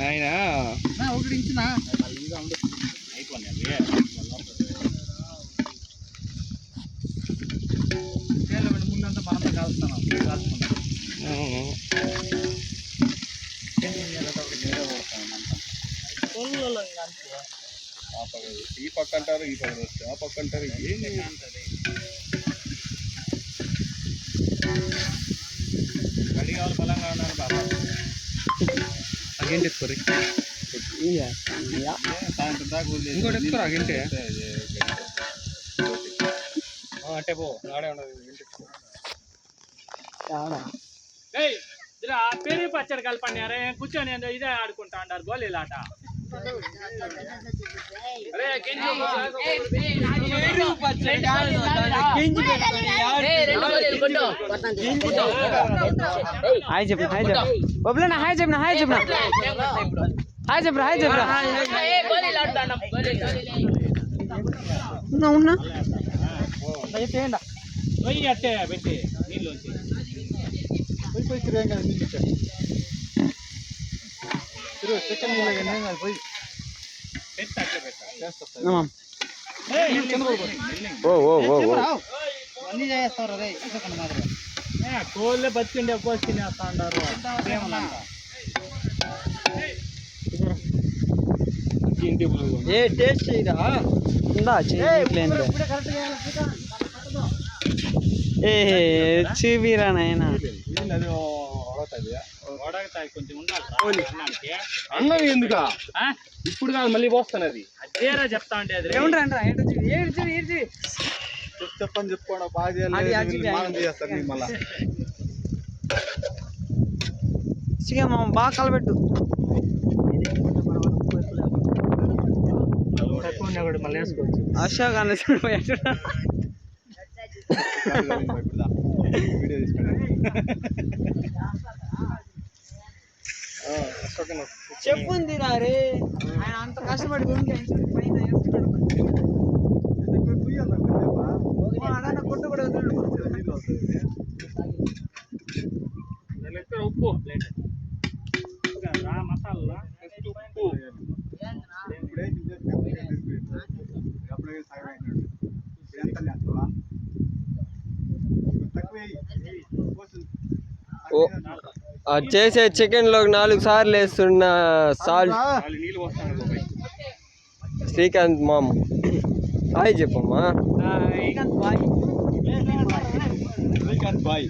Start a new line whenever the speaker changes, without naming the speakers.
ఆయన
ఒకటి ఇంచునా ముందంతా మనంతా కాల్స్తున్నాం
ఈ పక్క అంటారు ఈ పక్క వస్తే ఆ పక్క అంటారు ఏంటి గడి కావాలి బలంగా ఉన్నారు బాబా అగేంటి ఎత్తుకోరి సాయంత్రం దాకా ఇంకోటి ఎత్తుకోరా అగేంటి అంటే పో ఆడే ఉండదు
పెరి పచ్చడి కలపండి అరే కూర్చొని ఇదే ఆడుకుంటా అంటారు గోళీలాట
హాయ్ చెప్పిన హాయ్ చెప్ప బొబ్బులన్న హాయ్ చెప్పిన హాయ్ చెప్పిన హాయ్ చెప్పరా హాయ్ చెప్పరా ఉన్నా
పోయి అట్టే పెట్టి నీళ్ళు పోయి తిరిగాం కదా నీళ్ళు సెకండ్ నీళ్ళు పోయి అన్నీ చేస్తారు అదే మాత్రం కోళ్ళే బతికిండి ఎక్కువ తినేస్తా ఉంటారు
ఏ టేస్ట్ చేయరా ఉందా ఏ చూపిరా నాయన
అన్నం ఎందుకా ఇప్పుడు కాదు మళ్ళీ పోస్తాను అది
అదేరా చెప్తా ఉంటే అది
చెప్పని చెప్పుకోండి బాగా చేస్తారు మళ్ళా
బాగా కలబెట్టు
మళ్ళీ వేసుకోవచ్చు
అశోక్ అన్న
వీడియో తీసుకున్నాను
చెప్పుంది రే ఆయన అంత కష్టపడి గుట్టు కూడా
ఉప్పు మసాలా ఉప్పు
చేసే చికెన్ లో 4 సార్లు వేస్తున్న సాల్ట్ శ్రీకాంత్ మామ్ హాయ్ చెప్పమ్మా
శ్రీకాంత్ బాయ్